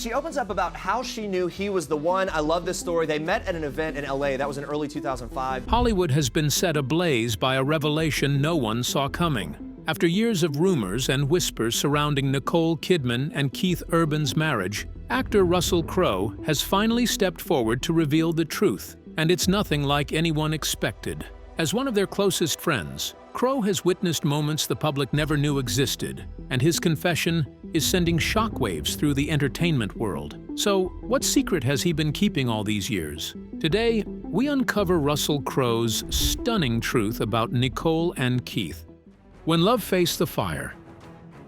She opens up about how she knew he was the one. I love this story. They met at an event in LA. That was in early 2005. Hollywood has been set ablaze by a revelation no one saw coming. After years of rumors and whispers surrounding Nicole Kidman and Keith Urban's marriage, actor Russell Crowe has finally stepped forward to reveal the truth, and it's nothing like anyone expected. As one of their closest friends, Crowe has witnessed moments the public never knew existed, and his confession is sending shockwaves through the entertainment world. So, what secret has he been keeping all these years? Today, we uncover Russell Crowe's stunning truth about Nicole and Keith. When love faced the fire.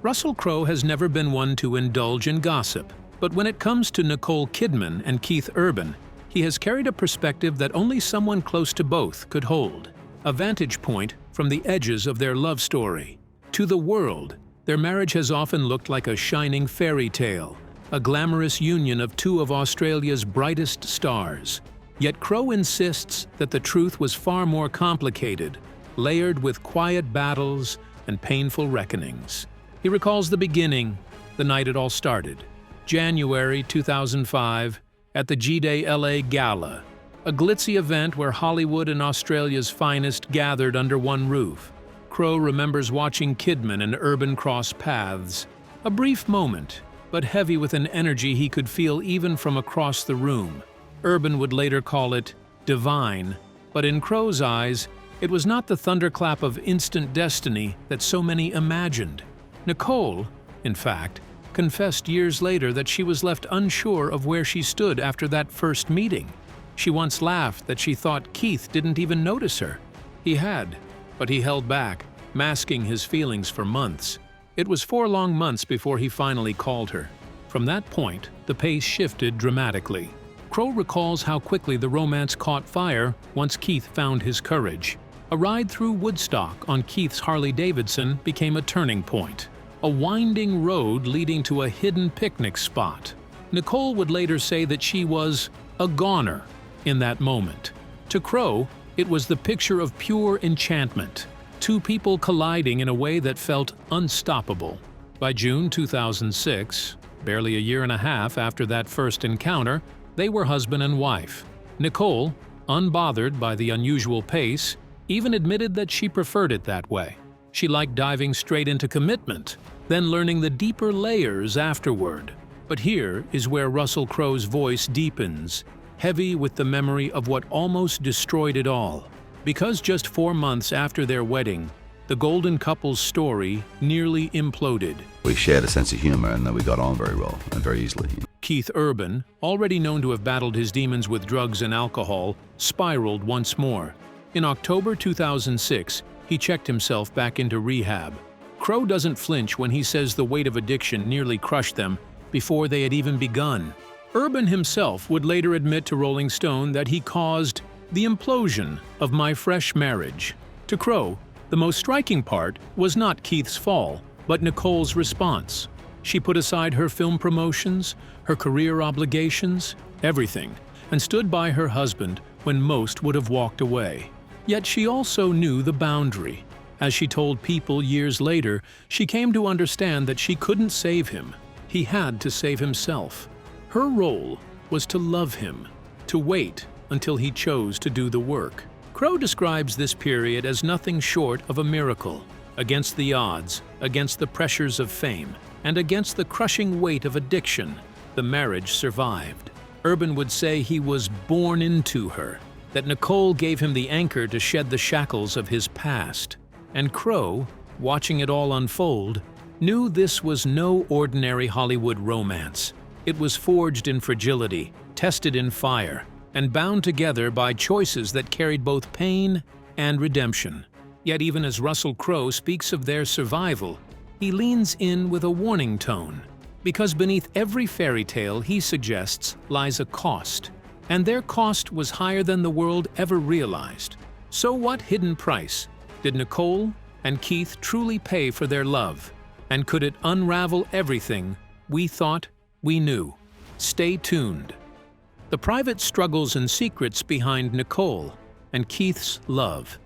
Russell Crowe has never been one to indulge in gossip, but when it comes to Nicole Kidman and Keith Urban, he has carried a perspective that only someone close to both could hold. A vantage point from the edges of their love story. To the world, their marriage has often looked like a shining fairy tale, a glamorous union of two of Australia's brightest stars. Yet Crowe insists that the truth was far more complicated, layered with quiet battles and painful reckonings. He recalls the beginning, the night it all started. January 2005, at the G-Day LA Gala, a glitzy event where Hollywood and Australia's finest gathered under one roof. Crowe remembers watching Kidman and Urban cross paths. A brief moment, but heavy with an energy he could feel even from across the room. Urban would later call it divine, but in Crowe's eyes, it was not the thunderclap of instant destiny that so many imagined. Nicole, in fact, confessed years later that she was left unsure of where she stood after that first meeting. She once laughed that she thought Keith didn't even notice her. He had, but he held back, masking his feelings for months. It was 4 long months before he finally called her. From that point, the pace shifted dramatically. Crowe recalls how quickly the romance caught fire once Keith found his courage. A ride through Woodstock on Keith's Harley-Davidson became a turning point. A winding road leading to a hidden picnic spot. Nicole would later say that she was a goner in that moment. To Crowe, it was the picture of pure enchantment. Two people colliding in a way that felt unstoppable. By June 2006, barely a year and a half after that first encounter, they were husband and wife. Nicole, unbothered by the unusual pace, even admitted that she preferred it that way. She liked diving straight into commitment, then learning the deeper layers afterward. But here is where Russell Crowe's voice deepens, heavy with the memory of what almost destroyed it all. Because just 4 months after their wedding, the golden couple's story nearly imploded. We shared a sense of humor and we got on very well and very easily. Keith Urban, already known to have battled his demons with drugs and alcohol, spiraled once more. In October 2006, he checked himself back into rehab. Crowe doesn't flinch when he says the weight of addiction nearly crushed them before they had even begun. Urban himself would later admit to Rolling Stone that he caused the implosion of my fresh marriage. To Crowe, the most striking part was not Keith's fall, but Nicole's response. She put aside her film promotions, her career obligations, everything, and stood by her husband when most would have walked away. Yet she also knew the boundary. As she told People years later, she came to understand that she couldn't save him. He had to save himself. Her role was to love him, to wait until he chose to do the work. Crowe describes this period as nothing short of a miracle. Against the odds, against the pressures of fame, and against the crushing weight of addiction, the marriage survived. Urban would say he was born into her, that Nicole gave him the anchor to shed the shackles of his past. And Crowe, watching it all unfold, knew this was no ordinary Hollywood romance. It was forged in fragility, tested in fire, and bound together by choices that carried both pain and redemption. Yet even as Russell Crowe speaks of their survival, he leans in with a warning tone, because beneath every fairy tale, he suggests, lies a cost. And their cost was higher than the world ever realized. So what hidden price did Nicole and Keith truly pay for their love? And could it unravel everything we thought we knew? Stay tuned. The private struggles and secrets behind Nicole and Keith's love.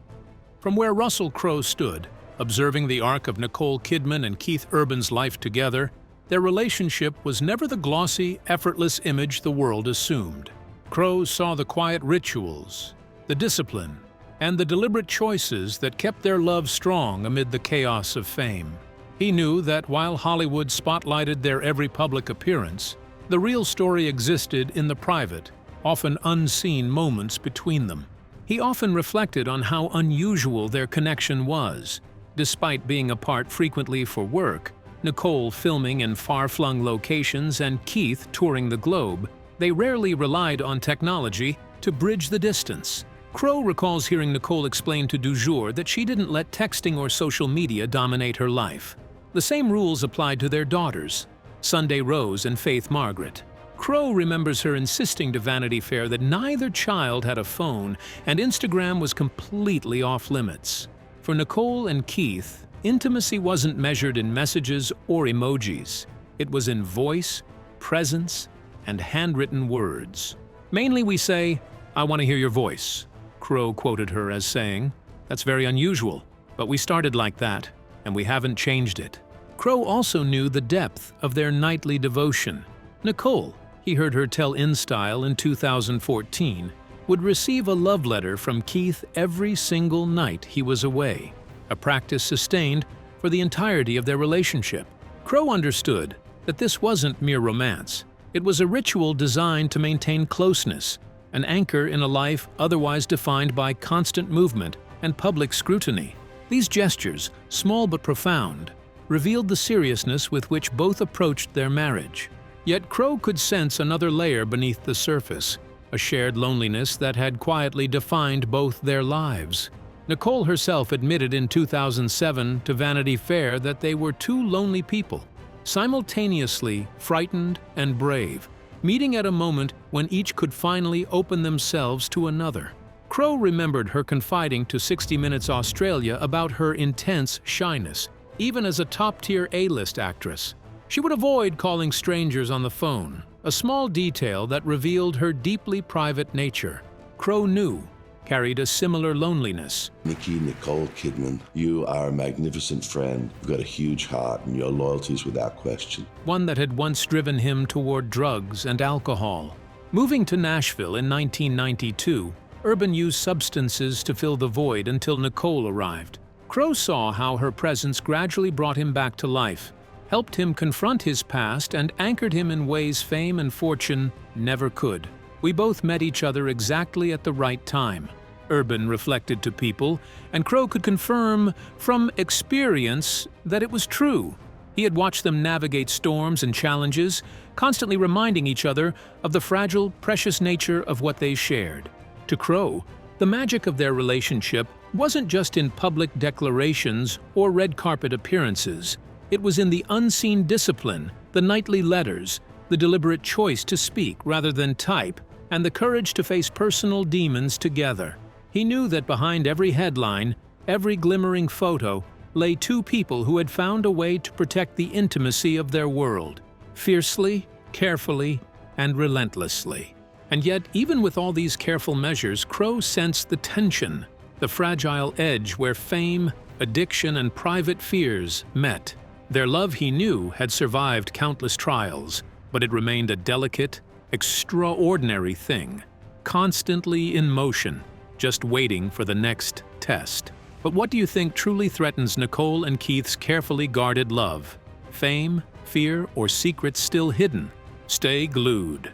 From where Russell Crowe stood, observing the arc of Nicole Kidman and Keith Urban's life together, their relationship was never the glossy, effortless image the world assumed. Crowe saw the quiet rituals, the discipline, and the deliberate choices that kept their love strong amid the chaos of fame. He knew that while Hollywood spotlighted their every public appearance, the real story existed in the private, often unseen moments between them. He often reflected on how unusual their connection was. Despite being apart frequently for work, Nicole filming in far-flung locations and Keith touring the globe, they rarely relied on technology to bridge the distance. Crowe recalls hearing Nicole explain to Du Jour that she didn't let texting or social media dominate her life. The same rules applied to their daughters, Sunday Rose and Faith Margaret. Crowe remembers her insisting to Vanity Fair that neither child had a phone and Instagram was completely off-limits. For Nicole and Keith, intimacy wasn't measured in messages or emojis. It was in voice, presence, and handwritten words. Mainly we say, "I want to hear your voice," Crowe quoted her as saying. "That's very unusual, but we started like that, and we haven't changed it." Crowe also knew the depth of their nightly devotion. Nicole, he heard her tell InStyle in 2014, would receive a love letter from Keith every single night he was away, a practice sustained for the entirety of their relationship. Crowe understood that this wasn't mere romance. It was a ritual designed to maintain closeness, an anchor in a life otherwise defined by constant movement and public scrutiny. These gestures, small but profound, revealed the seriousness with which both approached their marriage. Yet Crowe could sense another layer beneath the surface, a shared loneliness that had quietly defined both their lives. Nicole herself admitted in 2007 to Vanity Fair that they were two lonely people, simultaneously frightened and brave, meeting at a moment when each could finally open themselves to another. Crowe remembered her confiding to 60 Minutes Australia about her intense shyness, even as a top-tier A-list actress. She would avoid calling strangers on the phone, a small detail that revealed her deeply private nature. Crowe knew carried a similar loneliness. Nicole Kidman, you are a magnificent friend. You've got a huge heart and your loyalty is without question. One that had once driven him toward drugs and alcohol. Moving to Nashville in 1992, Urban used substances to fill the void until Nicole arrived. Crowe saw how her presence gradually brought him back to life, helped him confront his past, and anchored him in ways fame and fortune never could. "We both met each other exactly at the right time," Urban reflected to People, and Crowe could confirm from experience that it was true. He had watched them navigate storms and challenges, constantly reminding each other of the fragile, precious nature of what they shared. To Crowe, the magic of their relationship wasn't just in public declarations or red carpet appearances. It was in the unseen discipline, the nightly letters, the deliberate choice to speak rather than type, and the courage to face personal demons together. He knew that behind every headline, every glimmering photo, lay two people who had found a way to protect the intimacy of their world, fiercely, carefully, and relentlessly. And yet, even with all these careful measures, Crowe sensed the tension, the fragile edge where fame, addiction, and private fears met. Their love, he knew, had survived countless trials, but it remained a delicate, extraordinary thing, constantly in motion, just waiting for the next test. But what do you think truly threatens Nicole and Keith's carefully guarded love? Fame, fear, or secrets still hidden? Stay glued.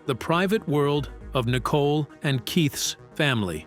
The private world of Nicole and Keith's family.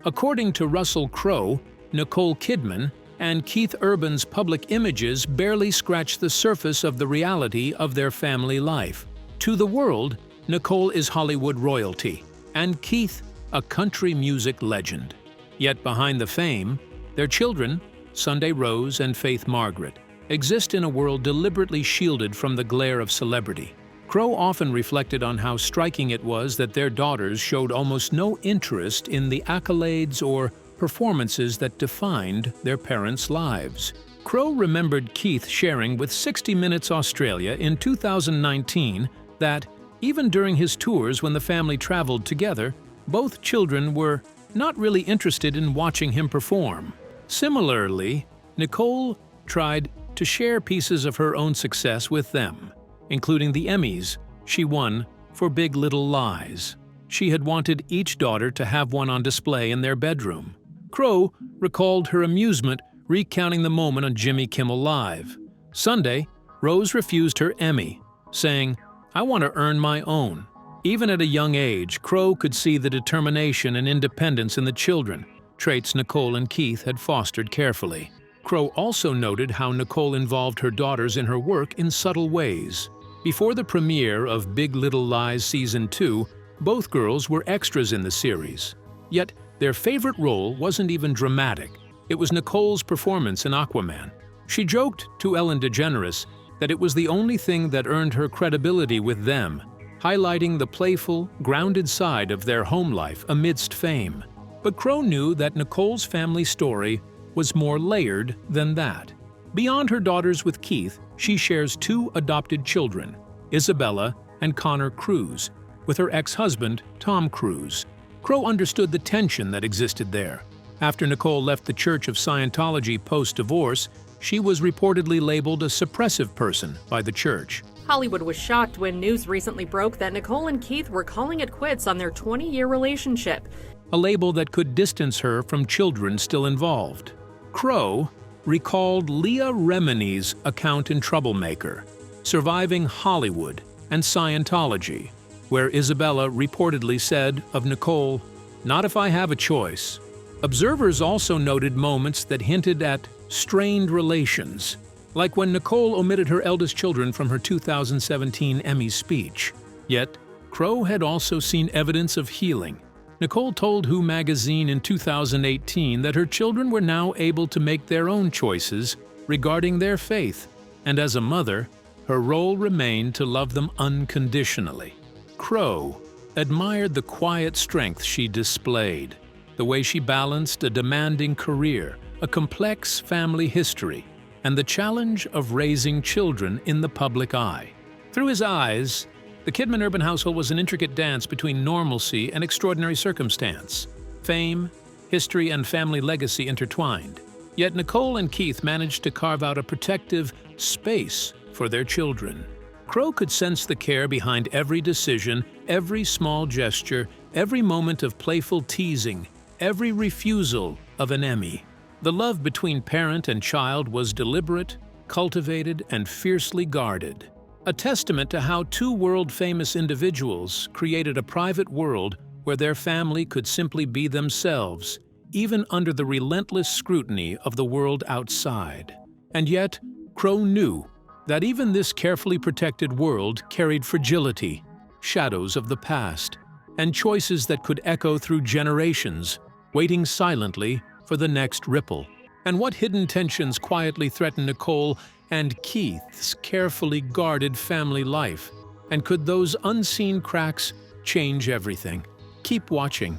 According to Russell Crowe, Nicole Kidman and Keith Urban's public images barely scratch the surface of the reality of their family life. To the world, Nicole is Hollywood royalty, and Keith, a country music legend. Yet behind the fame, their children, Sunday Rose and Faith Margaret, exist in a world deliberately shielded from the glare of celebrity. Crowe often reflected on how striking it was that their daughters showed almost no interest in the accolades or performances that defined their parents' lives. Crowe remembered Keith sharing with 60 Minutes Australia in 2019 that, even during his tours when the family traveled together, both children were not really interested in watching him perform. Similarly, Nicole tried to share pieces of her own success with them, including the Emmys she won for Big Little Lies. She had wanted each daughter to have one on display in their bedroom. Crowe recalled her amusement recounting the moment on Jimmy Kimmel Live. Sunday, Rose refused her Emmy, saying, "I want to earn my own." Even at a young age, Crowe could see the determination and independence in the children, traits Nicole and Keith had fostered carefully. Crowe also noted how Nicole involved her daughters in her work in subtle ways. Before the premiere of Big Little Lies Season 2, both girls were extras in the series. Yet, their favorite role wasn't even dramatic. It was Nicole's performance in Aquaman. She joked to Ellen DeGeneres that it was the only thing that earned her credibility with them, highlighting the playful, grounded side of their home life amidst fame. But Crowe knew that Nicole's family story was more layered than that. Beyond her daughters with Keith, she shares 2 adopted children, Isabella and Connor Cruise, with her ex-husband, Tom Cruise. Crowe understood the tension that existed there. After Nicole left the Church of Scientology post-divorce, she was reportedly labeled a suppressive person by the church. Hollywood was shocked when news recently broke that Nicole and Keith were calling it quits on their 20-year relationship. A label that could distance her from children still involved. Crowe recalled Leah Remini's account in Troublemaker, Surviving Hollywood and Scientology, where Isabella reportedly said of Nicole, "Not if I have a choice." Observers also noted moments that hinted at strained relations, like when Nicole omitted her eldest children from her 2017 Emmy speech. Yet, Crowe had also seen evidence of healing. Nicole told Who magazine in 2018 that her children were now able to make their own choices regarding their faith, and as a mother, her role remained to love them unconditionally. Crowe admired the quiet strength she displayed, the way she balanced a demanding career, a complex family history, and the challenge of raising children in the public eye. Through his eyes, the Kidman urban household was an intricate dance between normalcy and extraordinary circumstance. Fame, history, and family legacy intertwined. Yet Nicole and Keith managed to carve out a protective space for their children. Crowe could sense the care behind every decision, every small gesture, every moment of playful teasing, every refusal of an Emmy. The love between parent and child was deliberate, cultivated, and fiercely guarded. A testament to how 2 world-famous individuals created a private world where their family could simply be themselves, even under the relentless scrutiny of the world outside. And yet, Crowe knew that even this carefully protected world carried fragility, shadows of the past, and choices that could echo through generations, waiting silently for the next ripple. And what hidden tensions quietly threatened Nicole and Keith's carefully guarded family life? And could those unseen cracks change everything? Keep watching.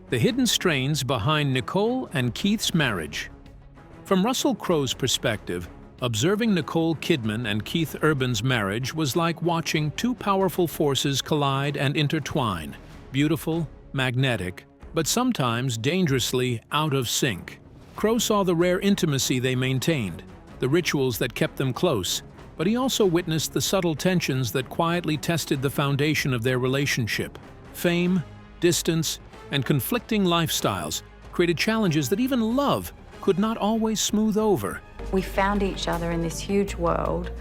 The hidden strains behind Nicole and Keith's marriage. From Russell Crowe's perspective, observing Nicole Kidman and Keith Urban's marriage was like watching 2 powerful forces collide and intertwine, beautiful, magnetic, but sometimes dangerously out of sync. Crowe saw the rare intimacy they maintained, the rituals that kept them close, but he also witnessed the subtle tensions that quietly tested the foundation of their relationship. Fame, distance, and conflicting lifestyles created challenges that even love could not always smooth over. We found each other in this huge world,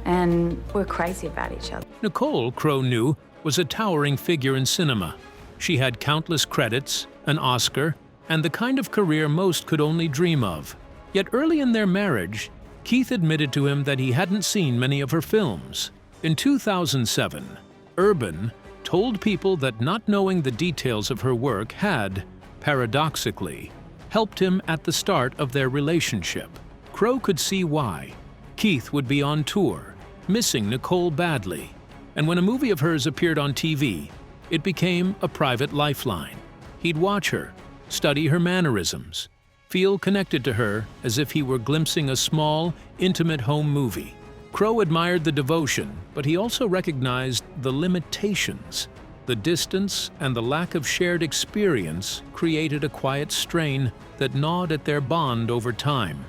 and we're crazy about each other. Nicole, Crowe knew, was a towering figure in cinema. She had countless credits, an Oscar, and the kind of career most could only dream of. Yet early in their marriage, Keith admitted to him that he hadn't seen many of her films. In 2007, Urban told people that not knowing the details of her work had, paradoxically, helped him at the start of their relationship. Crowe could see why. Keith would be on tour, missing Nicole badly, and when a movie of hers appeared on TV, it became a private lifeline. He'd watch her, study her mannerisms, feel connected to her as if he were glimpsing a small, intimate home movie. Crowe admired the devotion, but he also recognized the limitations. The distance and the lack of shared experience created a quiet strain that gnawed at their bond over time.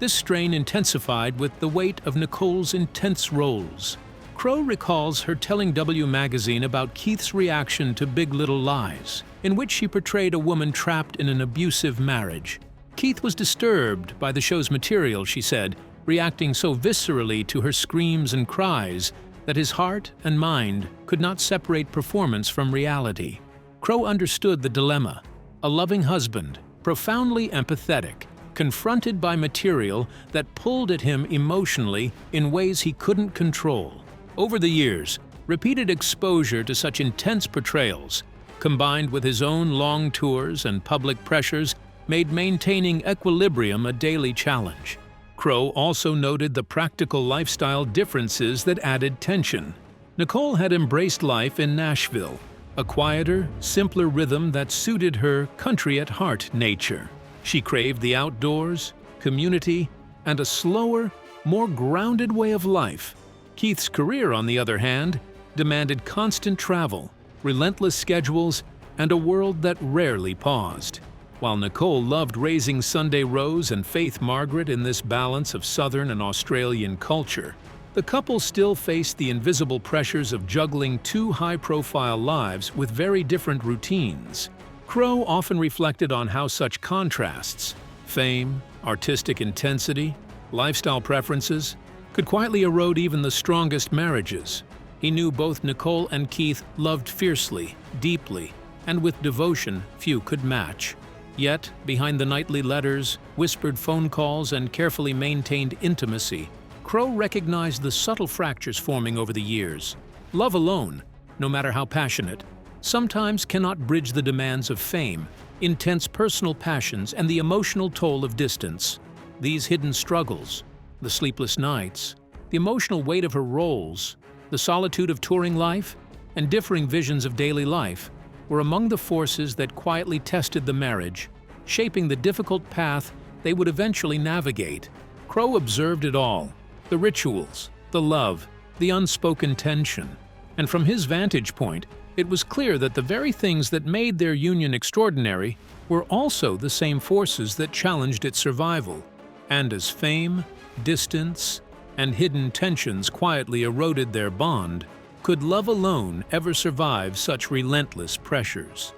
This strain intensified with the weight of Nicole's intense roles. Crowe recalls her telling W magazine about Keith's reaction to Big Little Lies, in which she portrayed a woman trapped in an abusive marriage. Keith was disturbed by the show's material, she said, reacting so viscerally to her screams and cries that his heart and mind could not separate performance from reality. Crowe understood the dilemma. A loving husband, profoundly empathetic, confronted by material that pulled at him emotionally in ways he couldn't control. Over the years, repeated exposure to such intense portrayals, combined with his own long tours and public pressures, made maintaining equilibrium a daily challenge. Crowe also noted the practical lifestyle differences that added tension. Nicole had embraced life in Nashville, a quieter, simpler rhythm that suited her country-at-heart nature. She craved the outdoors, community, and a slower, more grounded way of life. Keith's career, on the other hand, demanded constant travel, relentless schedules, and a world that rarely paused. While Nicole loved raising Sunday Rose and Faith Margaret in this balance of Southern and Australian culture, the couple still faced the invisible pressures of juggling two high-profile lives with very different routines. Crowe often reflected on how such contrasts, fame, artistic intensity, lifestyle preferences, could quietly erode even the strongest marriages. He knew both Nicole and Keith loved fiercely, deeply, and with devotion few could match. Yet, behind the nightly letters, whispered phone calls, and carefully maintained intimacy, Crowe recognized the subtle fractures forming over the years. Love alone, no matter how passionate, sometimes cannot bridge the demands of fame, intense personal passions, and the emotional toll of distance. These hidden struggles, the sleepless nights, the emotional weight of her roles, the solitude of touring life, and differing visions of daily life were among the forces that quietly tested the marriage, shaping the difficult path they would eventually navigate. Crowe observed it all, the rituals, the love, the unspoken tension. And from his vantage point, it was clear that the very things that made their union extraordinary were also the same forces that challenged its survival. And as fame, distance, and hidden tensions quietly eroded their bond, could love alone ever survive such relentless pressures?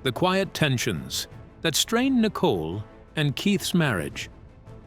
The quiet tensions that strained Nicole and Keith's marriage.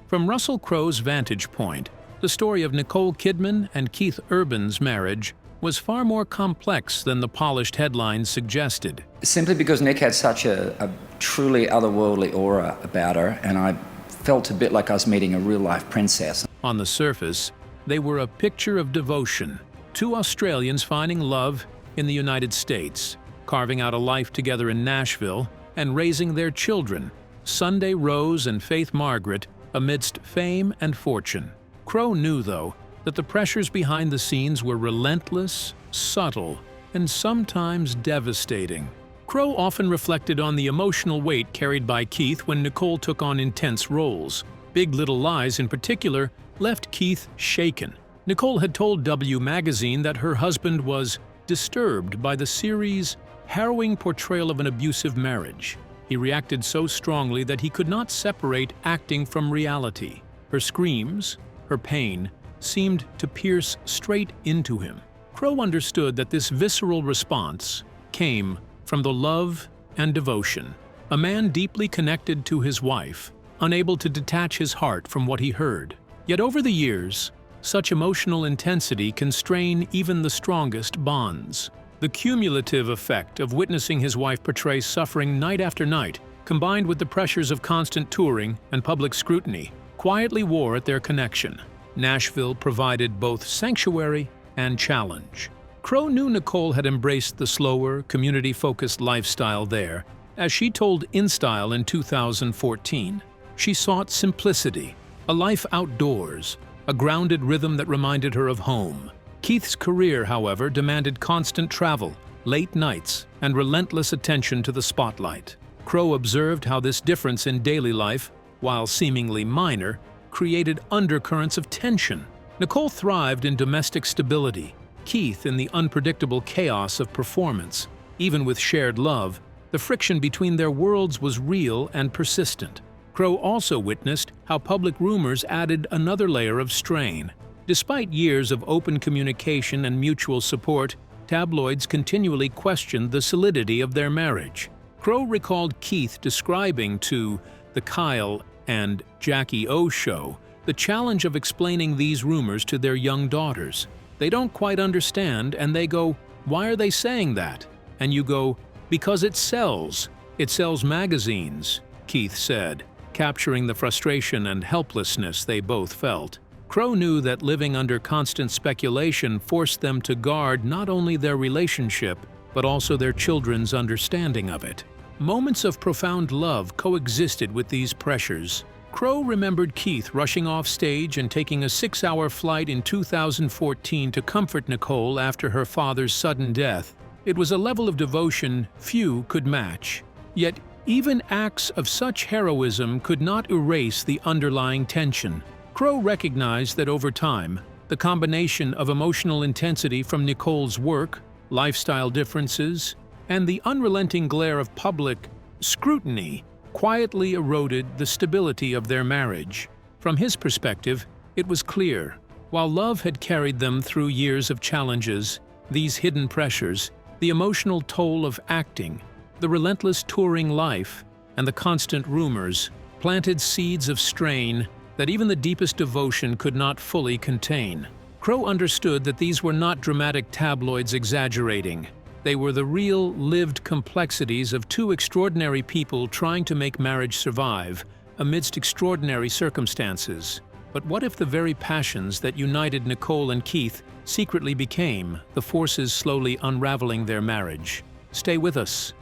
From Russell Crowe's vantage point, the story of Nicole Kidman and Keith Urban's marriage was far more complex than the polished headlines suggested. Simply because Nick had such a truly otherworldly aura about her, and I felt a bit like I was meeting a real-life princess. On the surface, they were a picture of devotion, two Australians finding love in the United States, carving out a life together in Nashville, and raising their children, Sunday Rose and Faith Margaret, amidst fame and fortune. Crowe knew, though, that the pressures behind the scenes were relentless, subtle, and sometimes devastating. Crowe often reflected on the emotional weight carried by Keith when Nicole took on intense roles. Big Little Lies, in particular, left Keith shaken. Nicole had told W magazine that her husband was disturbed by the series' harrowing portrayal of an abusive marriage. He reacted so strongly that he could not separate acting from reality. Her screams, her pain, seemed to pierce straight into him. Crowe understood that this visceral response came from the love and devotion. A man deeply connected to his wife, unable to detach his heart from what he heard. Yet over the years, such emotional intensity can strain even the strongest bonds. The cumulative effect of witnessing his wife portray suffering night after night, combined with the pressures of constant touring and public scrutiny, quietly wore at their connection. Nashville provided both sanctuary and challenge. Crowe knew Nicole had embraced the slower, community-focused lifestyle there. As she told InStyle in 2014, she sought simplicity, a life outdoors, a grounded rhythm that reminded her of home. Keith's career, however, demanded constant travel, late nights, and relentless attention to the spotlight. Crowe observed how this difference in daily life, while seemingly minor, created undercurrents of tension. Nicole thrived in domestic stability, Keith in the unpredictable chaos of performance. Even with shared love, the friction between their worlds was real and persistent. Crowe also witnessed how public rumors added another layer of strain. Despite years of open communication and mutual support, tabloids continually questioned the solidity of their marriage. Crowe recalled Keith describing to The Kyle and Jackie O Show the challenge of explaining these rumors to their young daughters. They don't quite understand, and they go, "Why are they saying that?" And you go, "Because it sells. It sells magazines," Keith said, capturing the frustration and helplessness they both felt. Crowe knew that living under constant speculation forced them to guard not only their relationship, but also their children's understanding of it. Moments of profound love coexisted with these pressures. Crowe remembered Keith rushing off stage and taking a 6-hour flight in 2014 to comfort Nicole after her father's sudden death. It was a level of devotion few could match. Yet, even acts of such heroism could not erase the underlying tension. Crowe recognized that over time, the combination of emotional intensity from Nicole's work, lifestyle differences, and the unrelenting glare of public scrutiny quietly eroded the stability of their marriage. From his perspective, it was clear. While love had carried them through years of challenges, these hidden pressures, the emotional toll of acting, the relentless touring life, and the constant rumors planted seeds of strain that even the deepest devotion could not fully contain. Crowe understood that these were not dramatic tabloids exaggerating. They were the real, lived complexities of two extraordinary people trying to make marriage survive amidst extraordinary circumstances. But what if the very passions that united Nicole and Keith secretly became the forces slowly unraveling their marriage? Stay with us.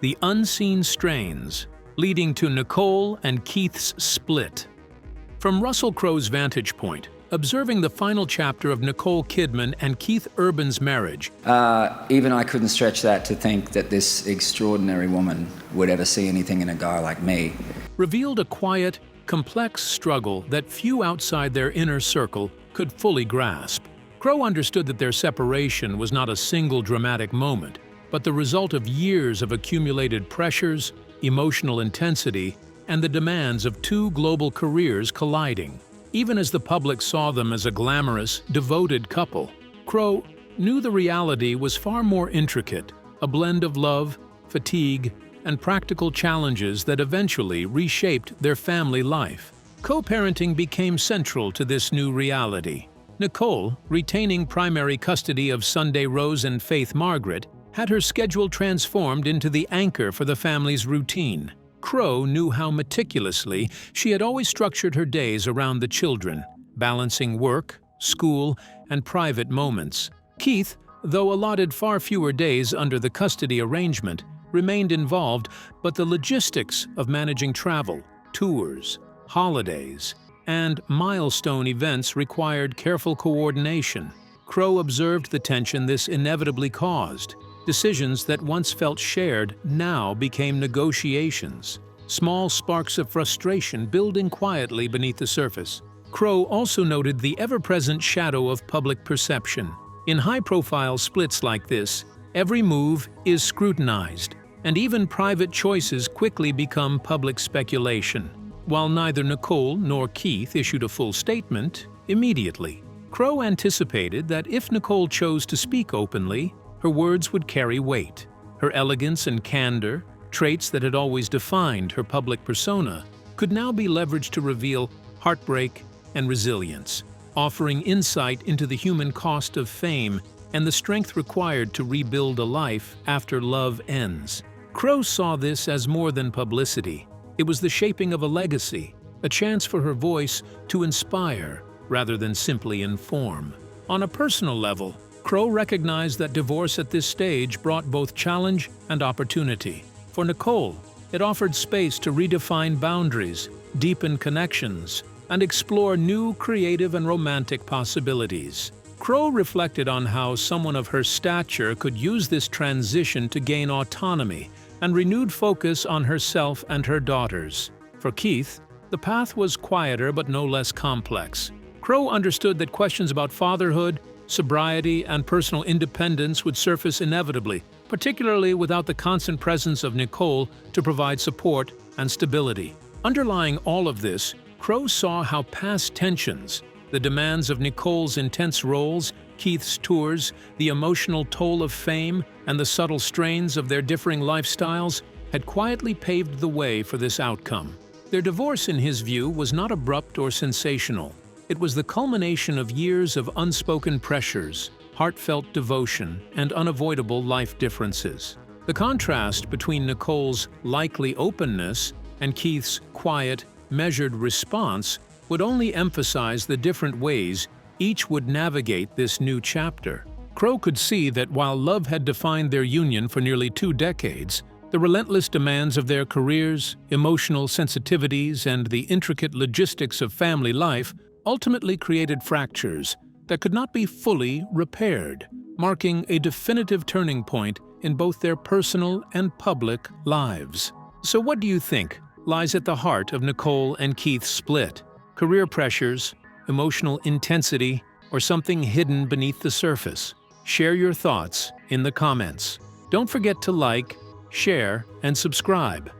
The unseen strains leading to Nicole and Keith's split. From Russell Crowe's vantage point, observing the final chapter of Nicole Kidman and Keith Urban's marriage, Even I couldn't stretch that to think that this extraordinary woman would ever see anything in a guy like me. revealed a quiet, complex struggle that few outside their inner circle could fully grasp. Crowe understood that their separation was not a single dramatic moment, but the result of years of accumulated pressures, emotional intensity, and the demands of two global careers colliding. Even as the public saw them as a glamorous, devoted couple, Crowe knew the reality was far more intricate, a blend of love, fatigue, and practical challenges that eventually reshaped their family life. Co-parenting became central to this new reality. Nicole, retaining primary custody of Sunday Rose and Faith Margaret, had her schedule transformed into the anchor for the family's routine. Crowe knew how meticulously she had always structured her days around the children, balancing work, school, and private moments. Keith, though allotted far fewer days under the custody arrangement, remained involved, but the logistics of managing travel, tours, holidays, and milestone events required careful coordination. Crowe observed the tension this inevitably caused. Decisions that once felt shared now became negotiations, small sparks of frustration building quietly beneath the surface. Crowe also noted the ever-present shadow of public perception. In high-profile splits like this, every move is scrutinized, and even private choices quickly become public speculation. While neither Nicole nor Keith issued a full statement immediately, Crowe anticipated that if Nicole chose to speak openly, her words would carry weight. Her elegance and candor, traits that had always defined her public persona, could now be leveraged to reveal heartbreak and resilience, offering insight into the human cost of fame and the strength required to rebuild a life after love ends. Crowe saw this as more than publicity. It was the shaping of a legacy, a chance for her voice to inspire rather than simply inform. On a personal level, Crowe recognized that divorce at this stage brought both challenge and opportunity. For Nicole, it offered space to redefine boundaries, deepen connections, and explore new creative and romantic possibilities. Crowe reflected on how someone of her stature could use this transition to gain autonomy and renewed focus on herself and her daughters. For Keith, the path was quieter but no less complex. Crowe understood that questions about fatherhood, sobriety, and personal independence would surface inevitably, particularly without the constant presence of Nicole to provide support and stability. Underlying all of this, Crowe saw how past tensions, the demands of Nicole's intense roles, Keith's tours, the emotional toll of fame, and the subtle strains of their differing lifestyles had quietly paved the way for this outcome. Their divorce, in his view, was not abrupt or sensational. It was the culmination of years of unspoken pressures, heartfelt devotion, and unavoidable life differences. The contrast between Nicole's likely openness and Keith's quiet, measured response would only emphasize the different ways each would navigate this new chapter. Crowe could see that while love had defined their union for nearly 2 decades, the relentless demands of their careers, emotional sensitivities, and the intricate logistics of family life ultimately created fractures that could not be fully repaired, marking a definitive turning point in both their personal and public lives. So what do you think lies at the heart of Nicole and Keith's split? Career pressures, emotional intensity, or something hidden beneath the surface? Share your thoughts in the comments. Don't forget to like, share, and subscribe.